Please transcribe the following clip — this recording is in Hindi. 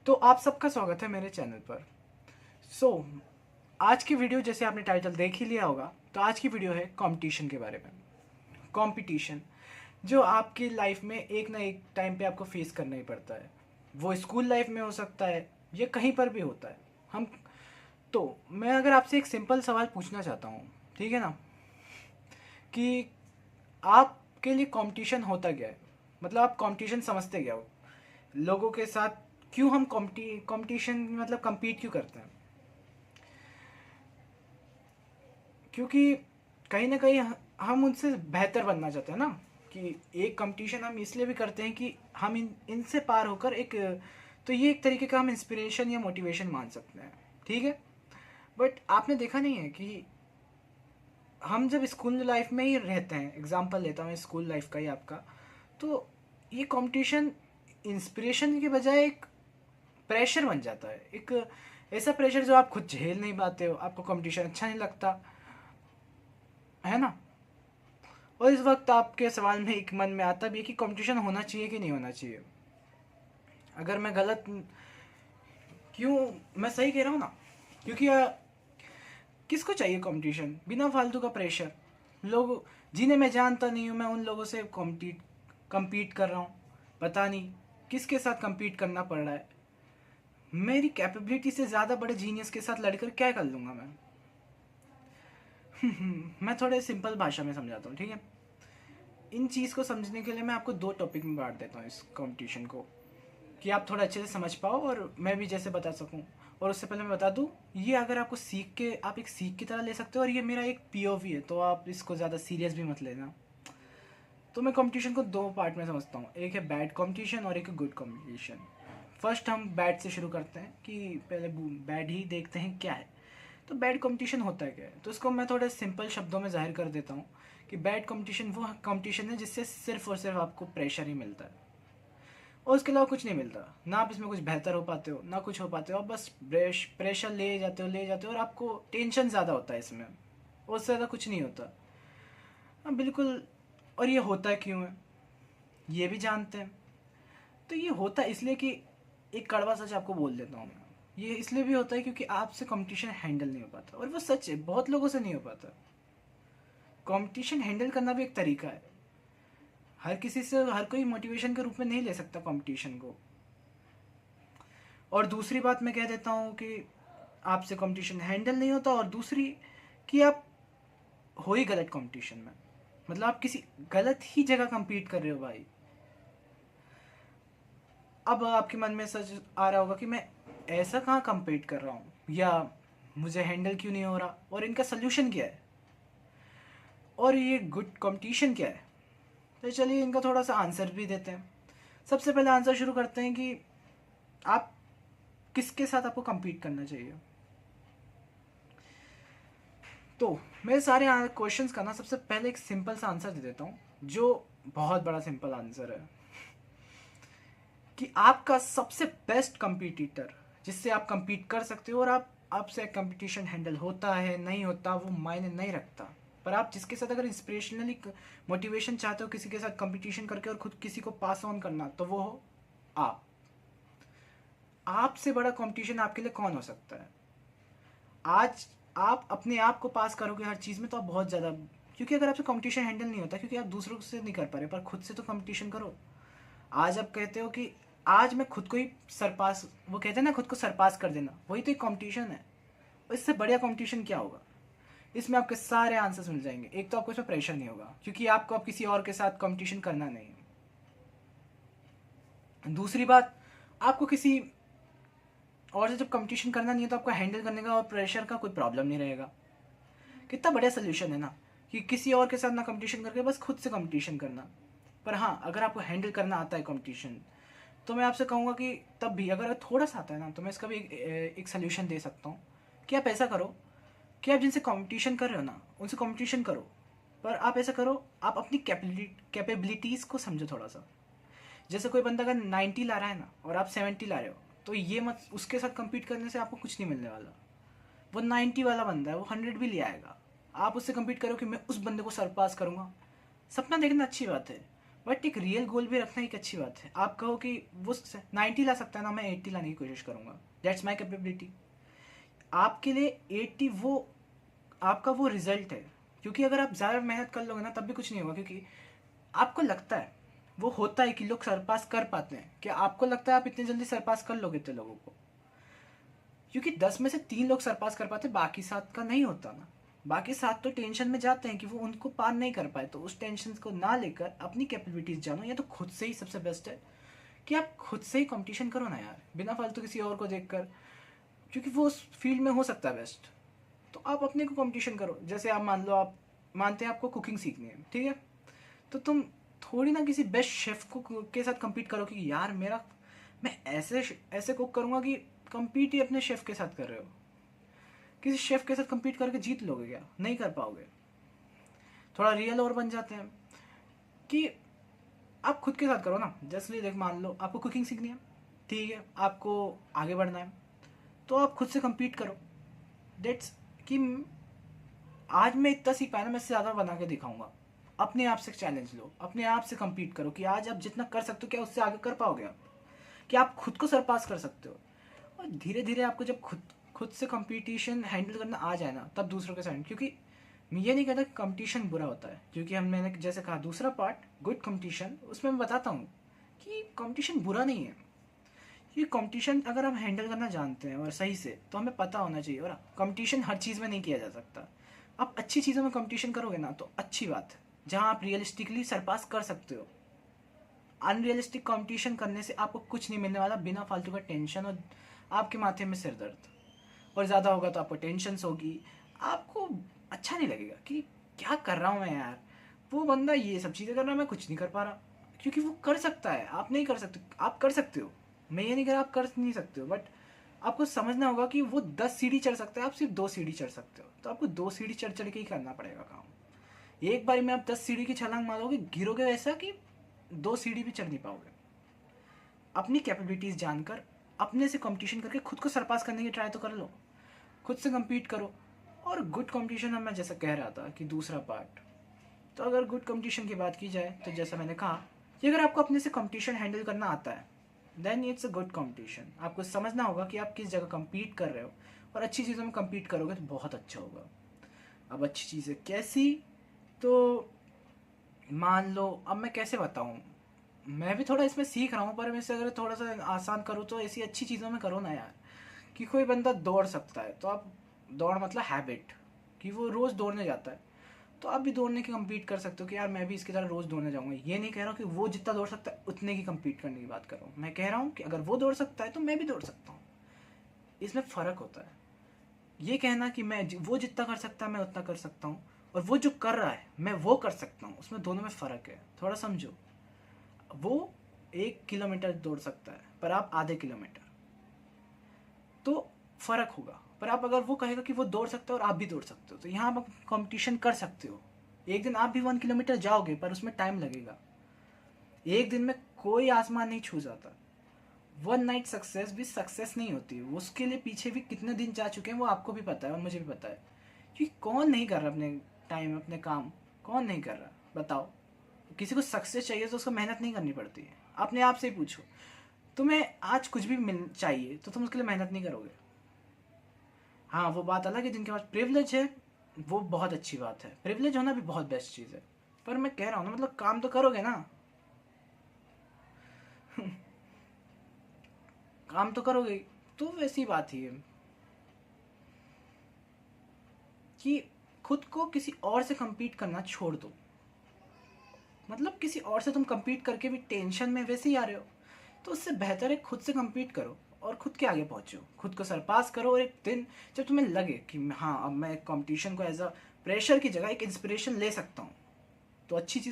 तो आप सबका स्वागत है मेरे चैनल पर। सो आज की वीडियो, जैसे आपने टाइटल देख ही लिया होगा, तो आज की वीडियो है कंपटीशन के बारे में। कंपटीशन जो आपकी लाइफ में एक ना एक टाइम पे आपको फेस करना ही पड़ता है। वो स्कूल लाइफ में हो सकता है या कहीं पर भी होता है। हम तो मैं अगर आपसे एक सिंपल सवाल पूछना चाहता हूँ, ठीक है ना, कि आपके लिए कंपटीशन होता क्या है? मतलब आप कंपटीशन समझते क्या हो? लोगों के साथ क्यों हम कंपटीशन मतलब compete क्यों करते हैं? क्योंकि कहीं ना कहीं हम उनसे बेहतर बनना चाहते हैं ना। कि एक कंपटीशन हम इसलिए भी करते हैं कि हम इनसे पार होकर एक, तो ये एक तरीके का हम इंस्पिरेशन या मोटिवेशन मान सकते हैं, ठीक है। बट आपने देखा नहीं है कि हम जब स्कूल लाइफ में ही रहते हैं, एग्जांपल लेता हूँ स्कूल लाइफ का ही आपका, तो ये कंपटीशन इंस्पिरेशन के बजाय एक प्रेशर बन जाता है। एक ऐसा प्रेशर जो आप खुद झेल नहीं पाते हो, आपको कंपटीशन अच्छा नहीं लगता है ना। और इस वक्त आपके सवाल में एक मन में आता भी है कि कंपटीशन होना चाहिए कि नहीं होना चाहिए। अगर मैं गलत, क्यों मैं सही कह रहा हूँ ना? क्योंकि किसको चाहिए कंपटीशन बिना फालतू का प्रेशर? लोग जिन्हें मैं जानता नहीं हूँ, मैं उन लोगों से compete कर रहा हूँ। पता नहीं किसके साथ compete करना पड़ रहा है। मेरी कैपेबिलिटी से ज़्यादा बड़े जीनियस के साथ लड़कर क्या कर लूँगा मैं? मैं थोड़े सिंपल भाषा में समझाता हूँ, ठीक है। इन चीज़ को समझने के लिए मैं आपको दो टॉपिक में बांट देता हूँ इस कंपटीशन को, कि आप थोड़ा अच्छे से समझ पाओ और मैं भी जैसे बता सकूँ। और उससे पहले मैं बता दूँ, ये अगर आपको सीख के, आप एक सीख की तरह ले सकते हो, और ये मेरा एक पीओवी है, तो आप इसको ज़्यादा सीरियस भी मत लेना। तो मैं कंपटीशन को दो पार्ट में समझता हूँ, एक है बैड कंपटीशन और एक है गुड कंपटीशन। फर्स्ट हम बैड से शुरू करते हैं, कि पहले बैड ही देखते हैं क्या है। तो बैड कंपटीशन होता है क्या है, तो इसको मैं थोड़े सिंपल शब्दों में जाहिर कर देता हूँ कि बैड कंपटीशन वो कंपटीशन है जिससे सिर्फ और सिर्फ आपको प्रेशर ही मिलता है, और उसके अलावा कुछ नहीं मिलता। ना आप इसमें कुछ बेहतर हो पाते हो, ना कुछ हो पाते हो, आप बस प्रेशर ले जाते हो, और आपको टेंशन ज़्यादा होता है इसमें, और उससे ज़्यादा कुछ नहीं होता। हाँ बिल्कुल। और ये होता क्यों है, ये भी जानते हैं। तो ये होता है इसलिए कि, एक कड़वा सच आपको बोल देता हूँ मैं, ये इसलिए भी होता है क्योंकि आपसे कंपटीशन हैंडल नहीं हो पाता, और वो सच है, बहुत लोगों से नहीं हो पाता। कंपटीशन हैंडल करना भी एक तरीका है। हर किसी से हर कोई मोटिवेशन के रूप में नहीं ले सकता कंपटीशन को। और दूसरी बात मैं कह देता हूँ कि आपसे कंपटीशन हैंडल नहीं होता, और दूसरी कि आप हो ही गलत कंपटीशन में, मतलब आप किसी गलत ही जगह compete कर रहे हो भाई। अब आपके मन में सच आ रहा होगा कि मैं ऐसा कहाँ compete कर रहा हूँ, या मुझे हैंडल क्यों नहीं हो रहा, और इनका सोल्यूशन क्या है, और ये गुड कंपटीशन क्या है। तो चलिए इनका थोड़ा सा आंसर भी देते हैं। सबसे पहले आंसर शुरू करते हैं कि आप किसके साथ आपको compete करना चाहिए। तो मेरे सारे क्वेश्चंस का ना सबसे पहले एक सिंपल सा आंसर दे देता हूँ, जो बहुत बड़ा सिंपल आंसर है, कि आपका सबसे बेस्ट कंपटीटर जिससे आप compete कर सकते हो, और आपसे कंपटीशन हैंडल होता है नहीं होता वो मायने नहीं रखता, पर आप जिसके साथ अगर इंस्पिरेशनली मोटिवेशन चाहते हो किसी के साथ कंपटीशन करके और खुद किसी को पास ऑन करना, तो वो हो आप। आपसे बड़ा कंपटीशन आपके लिए कौन हो सकता है? आज आप अपने आप को पास करोगे हर चीज़ में, तो आप बहुत ज़्यादा, क्योंकि अगर आपसे कंपटीशन हैंडल नहीं होता, क्योंकि आप दूसरों से नहीं कर पा रहे, पर खुद से तो कंपटीशन करो। आज आप कहते हो कि आज मैं खुद को ही सरपास, वो कहते हैं ना खुद को सरपास कर देना, वही तो एक कंपटीशन है। इससे बढ़िया कंपटीशन क्या होगा? इसमें आपके सारे आंसर्स मिल जाएंगे। एक तो आपको इसमें प्रेशर नहीं होगा, क्योंकि आपको अब किसी और के साथ कंपटीशन करना नहीं है। दूसरी बात, आपको किसी और से जब कंपटीशन करना नहीं है, तो आपको हैंडल करने का और प्रेशर का कोई प्रॉब्लम नहीं रहेगा। कितना बढ़िया सोल्यूशन है ना, कि किसी और के साथ ना कंपटीशन करके बस खुद से कंपटीशन करना। पर हाँ, अगर आपको हैंडल करना आता है कंपटीशन, तो मैं आपसे कहूँगा कि तब भी अगर थोड़ा सा आता है ना, तो मैं इसका भी एक सोल्यूशन दे सकता हूँ, कि आप ऐसा करो कि आप जिनसे कंपटीशन कर रहे हो ना, उनसे कंपटीशन करो, पर आप ऐसा करो, आप अपनी कैपेबिलिटीज़ को समझो थोड़ा सा। जैसे कोई बंदा अगर 90 ला रहा है ना, और आप 70 ला रहे हो, तो ये मत उसके साथ compete करने से आपको कुछ नहीं मिलने वाला। वो 90 वाला बंदा है, वो 100 भी ले आएगा। आप उससे compete करो कि मैं उस बंदे को सरपास करूंगा। सपना देखना अच्छी बात है, बट एक रियल गोल भी रखना एक अच्छी बात है। आप कहो कि वो 90 ला सकता है ना, मैं 80 लाने की कोशिश करूँगा, दैट्स माई कैपेबिलिटी। आपके लिए 80 वो आपका वो रिजल्ट है, क्योंकि अगर आप ज़्यादा मेहनत कर लोगे ना तब भी कुछ नहीं होगा, क्योंकि आपको लगता है, वो होता है कि लोग सरपास कर पाते हैं। क्या आपको लगता है आप इतनी जल्दी सरपास कर लोगे इतने लोगों को? क्योंकि 10 में से 3 लोग सरपास कर पाते, बाकी 7 का नहीं होता ना। बाकी 7 तो टेंशन में जाते हैं कि वो उनको पार नहीं कर पाए। तो उस टेंशन को ना लेकर अपनी कैपेबिलिटीज जानो, या तो खुद से ही सबसे बेस्ट है कि आप खुद से ही कंपटीशन करो ना यार, बिना फालतू किसी और को देखकर, क्योंकि वो उस फील्ड में हो सकता है बेस्ट। तो आप अपने को कंपटीशन करो। जैसे आप मान लो, आप मानते हैं आपको कुकिंग सीखनी है, ठीक है, तो तुम थोड़ी ना किसी बेस्ट शेफ को के साथ compete करो कि यार मैं ऐसे ऐसे कुक करूँगा कि compete ही अपने शेफ के साथ कर रहे हो। किसी शेफ के साथ compete करके जीत लोगे क्या? नहीं कर पाओगे। थोड़ा रियल और बन जाते हैं कि आप खुद के साथ करो ना। जैसे देख, मान लो आपको कुकिंग सीखनी है, ठीक है, आपको आगे बढ़ना है, तो आप खुद से compete करो। डेट्स कि आज मैं इतना सीख पाया ना, मैं इससे ज़्यादा बना के दिखाऊंगा। अपने आप से चैलेंज लो, अपने आप से compete करो कि आज आप जितना कर सकते हो क्या उससे आगे कर पाओगे आप, कि आप खुद को सरपास कर सकते हो। और धीरे धीरे आपको जब खुद से कंपटीशन हैंडल करना आ जाए ना, तब दूसरों के साथ, क्योंकि मैं ये नहीं कहता कि कंपटीशन बुरा होता है, क्योंकि मैंने जैसे कहा दूसरा पार्ट गुड कंपटीशन, उसमें मैं बताता हूँ कि कंपटीशन बुरा नहीं है। ये कंपटीशन अगर हम हैंडल करना जानते हैं और सही से, तो हमें पता होना चाहिए। और कंपटीशन हर चीज़ में नहीं किया जा सकता। आप अच्छी चीज़ों में कंपटीशन करोगे ना तो अच्छी बात है, जहाँ आप रियलिस्टिकली सरपास कर सकते हो। अनरियलिस्टिक कंपटीशन करने से आपको कुछ नहीं मिलने वाला, बिना फालतू का टेंशन और आपके माथे में सिर दर्द। और ज़्यादा होगा तो आपको टेंशन होगी, आपको अच्छा नहीं लगेगा कि क्या कर रहा हूँ मैं यार, वो बंदा ये सब चीज़ें कर रहा है, मैं कुछ नहीं कर पा रहा। क्योंकि वो कर सकता है, आप नहीं कर सकते। आप कर सकते हो, मैं ये नहीं कह रहा आप कर नहीं सकते हो, बट आपको समझना होगा कि वो 10 सीढ़ी चढ़ सकता है, आप सिर्फ 2 सीढ़ी चढ़ सकते हो। तो आपको 2 सीढ़ी चढ़ चढ़ के ही करना पड़ेगा काम। एक बारी में आप 10 सीढ़ी की छलांग मारोगे, गिरोगे ऐसा कि 2 सीढ़ी भी चढ़ नहीं पाओगे। अपनी कैपेबिलिटीज़ जानकर अपने से कंपटीशन करके खुद को सरपास करने की ट्राई तो कर लो, खुद से compete करो। और गुड कंपटीशन में जैसा कह रहा था कि दूसरा पार्ट, तो अगर गुड कंपटीशन की बात की जाए तो जैसा मैंने कहा कि अगर आपको अपने से कंपटीशन हैंडल करना आता है, then it's a good competition. आपको समझना होगा कि आप किस जगह compete कर रहे हो, और अच्छी चीज़ों में compete करोगे तो बहुत अच्छा होगा। अब अच्छी चीज़ें कैसी, तो मान लो, अब मैं कैसे बताऊँ, मैं भी थोड़ा इसमें सीख रहा हूँ, पर मैं इसे अगर थोड़ा सा आसान करूँ तो ऐसी अच्छी चीज़ों में करो ना यार। कि कोई बंदा दौड़ सकता है, तो आप दौड़ मतलब हैबिट, कि वो रोज़ दौड़ने जाता है, तो आप भी दौड़ने की compete कर सकते हो कि यार मैं भी इसकी तरह रोज़ दौड़ने जाऊँगा। ये नहीं कह रहा हूँ कि वो जितना दौड़ सकता है उतने की compete करने की बात कर रहा हूँ। मैं कह रहा हूँ कि अगर वो दौड़ सकता है तो मैं भी दौड़ सकता हूँ। इसमें फ़र्क होता है। ये कहना कि वो जितना कर सकता है मैं उतना कर सकता हूँ, और वो जो कर रहा है मैं वो कर सकता हूँ, उसमें दोनों में फ़र्क है। थोड़ा समझो। वो 1 किलोमीटर दौड़ सकता है पर आप आधे किलोमीटर, तो फ़र्क होगा। पर आप अगर वो कहेगा कि वो दौड़ सकता है और आप भी दौड़ सकते हो, तो यहाँ आप कंपटीशन कर सकते हो। एक दिन आप भी 1 किलोमीटर जाओगे, पर उसमें टाइम लगेगा। एक दिन में कोई आसमान नहीं छू जाता। वन नाइट सक्सेस भी सक्सेस नहीं होती, उसके लिए पीछे भी कितने दिन जा चुके हैं वो आपको भी पता है और मुझे भी पता है। क्योंकि कौन नहीं कर रहा अपने टाइम अपने काम, कौन नहीं कर रहा बताओ। किसी को सक्सेस चाहिए तो उसको मेहनत नहीं करनी पड़ती है। अपने आप से ही पूछो, तुम्हें आज कुछ भी मिल चाहिए तो तुम उसके लिए मेहनत नहीं करोगे। हाँ, वो बात अलग है, जिनके पास प्रिविलेज है वो बहुत अच्छी बात है, प्रिविलेज होना भी बहुत बेस्ट चीज़ है। पर मैं कह रहा हूँ ना, मतलब काम तो करोगे ना, काम तो करोगे। तो वैसी बात ही है कि खुद को किसी और से compete करना छोड़ दो। मतलब किसी और से तुम compete करके भी टेंशन में वैसे ही आ रहे हो, तो उससे बेहतर है खुद से compete करो और खुद के आगे पहुंचो, खुद को सरपास करो। और एक दिन जब तुम्हें लगे कि हाँ, अब मैं कंपटीशन को एज अ प्रेशर की जगह एक इंस्पिरेशन ले सकता हूँ, तो अच्छी चीज़